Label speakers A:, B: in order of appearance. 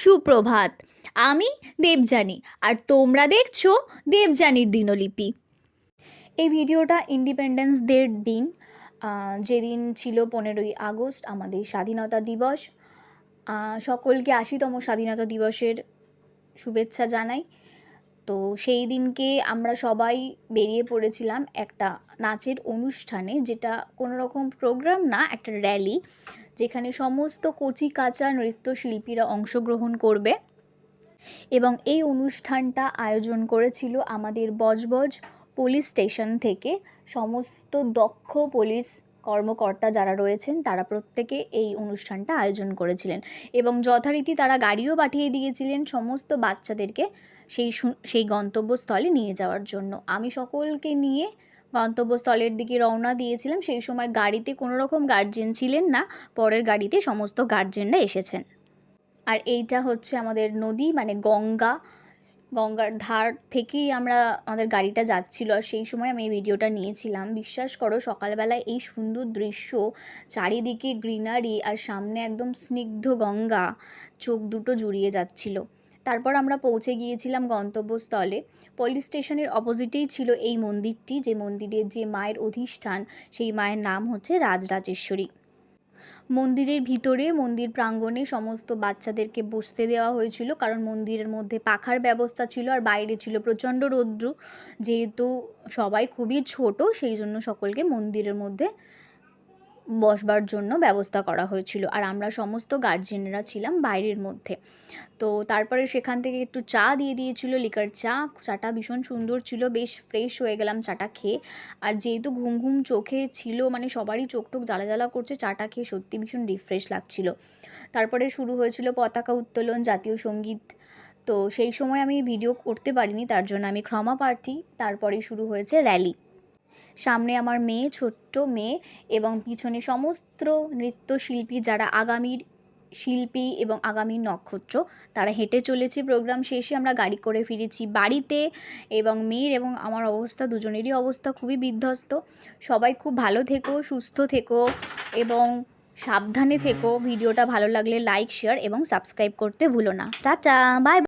A: সুপ্রভাত। আমি দেবযানী আর তোমরা দেখছো দেবযানীর দিনলিপি। এই ভিডিওটা ইন্ডিপেন্ডেন্স ডের দিন, যেদিন ছিল 15ই আগস্ট আমাদের স্বাধীনতা দিবস। সকলকে 80তম স্বাধীনতা দিবসের শুভেচ্ছা জানাই। তো সেই দিনকে আমরা সবাই বেরিয়ে পড়েছিলাম একটা নাচের অনুষ্ঠানে, যেটা কোনো রকম প্রোগ্রাম না, একটা র্যালি, যেখানে সমস্ত কচি কাঁচা নৃত্যশিল্পীরা অংশগ্রহণ করবে। এবং এই অনুষ্ঠানটা আয়োজন করেছিল আমাদের বজবজ পুলিশ স্টেশন থেকে। সমস্ত দক্ষ পুলিশ কর্মকর্তা যারা রয়েছেন তারা প্রত্যেকে এই অনুষ্ঠানটা আয়োজন করেছিলেন এবং যথারীতি তারা গাড়িও পাঠিয়ে দিয়েছিলেন সমস্ত বাচ্চাদেরকে সেই গন্তব্যস্থলে নিয়ে যাওয়ার জন্য। আমি সকলকে নিয়ে গন্তব্যস্থলের দিকে রওনা দিয়েছিলাম। সেই সময় গাড়িতে কোনো রকম গার্জেন ছিলেন না, পরের গাড়িতে সমস্ত গার্জেনরা এসেছেন। আর এইটা হচ্ছে আমাদের নদী, মানে গঙ্গার ধার থেকেই আমাদের গাড়িটা যাচ্ছিলো। আর সেই সময় আমি এই ভিডিওটা নিয়েছিলাম। বিশ্বাস করো, সকালবেলায় এই সুন্দর দৃশ্য, চারিদিকে গ্রিনারি আর সামনে একদম স্নিগ্ধ গঙ্গা, চোখ দুটো জুড়িয়ে যাচ্ছিল। তারপর আমরা পৌঁছে গিয়েছিলাম গন্তব্যস্থলে। পুলিশ স্টেশনের অপোজিটেই ছিল এই মন্দিরটি, যে মন্দিরের যে মায়ের অধিষ্ঠান, সেই মায়ের নাম হচ্ছে রাজরাজেশ্বরী। মন্দিরের ভিতরে, মন্দির প্রাঙ্গণে সমস্ত বাচ্চাদেরকে বসতে দেওয়া হয়েছিল, কারণ মন্দিরের মধ্যে পাখার ব্যবস্থা ছিল আর বাইরে ছিল প্রচণ্ড রৌদ্র। যেহেতু সবাই খুবই ছোট, সেই জন্য সকলকে মন্দিরের মধ্যে বসবার জন্য ব্যবস্থা করা হয়েছিল, আর আমরা সমস্ত গার্জেনরা ছিলাম বাইরের মধ্যে। তো তারপরে সেখান থেকে একটু চা দিয়ে দিয়েছিল, লিকার চাটা ভীষণ সুন্দর ছিল, বেশ ফ্রেশ হয়ে গেলাম চাটা খেয়ে। আর যেহেতু ঘুম ঘুম চোখে ছিল, মানে সবারই চোখ টোক জ্বালা জ্বালা করছে, চাটা খেয়ে সত্যি ভীষণ রিফ্রেশ লাগছিল। তারপরে শুরু হয়েছিল পতাকা উত্তোলন, জাতীয় সঙ্গীত। তো সেই সময় আমি ভিডিও করতে পারিনি, তার জন্য আমি ক্ষমা প্রার্থী। তারপরে শুরু হয়েছে র্যালি। সামনে আমার মেয়ে, ছোট্ট মেয়ে, এবং পিছনে সমস্ত নৃত্যশিল্পী যারা আগামীর শিল্পী এবং আগামীর নক্ষত্র, তারা হেঁটে চলেছে। প্রোগ্রাম শেষে আমরা গাড়ি করে ফিরেছি বাড়িতে, এবং মেয়ের এবং আমার অবস্থা, দুজনেরই অবস্থা খুবই বিধ্বস্ত। সবাই খুব ভালো থেকো, সুস্থ থেকো এবং সাবধানে থেকো। ভিডিওটা ভালো লাগলে লাইক, শেয়ার এবং সাবস্ক্রাইব করতে ভুলো না। Tata, by.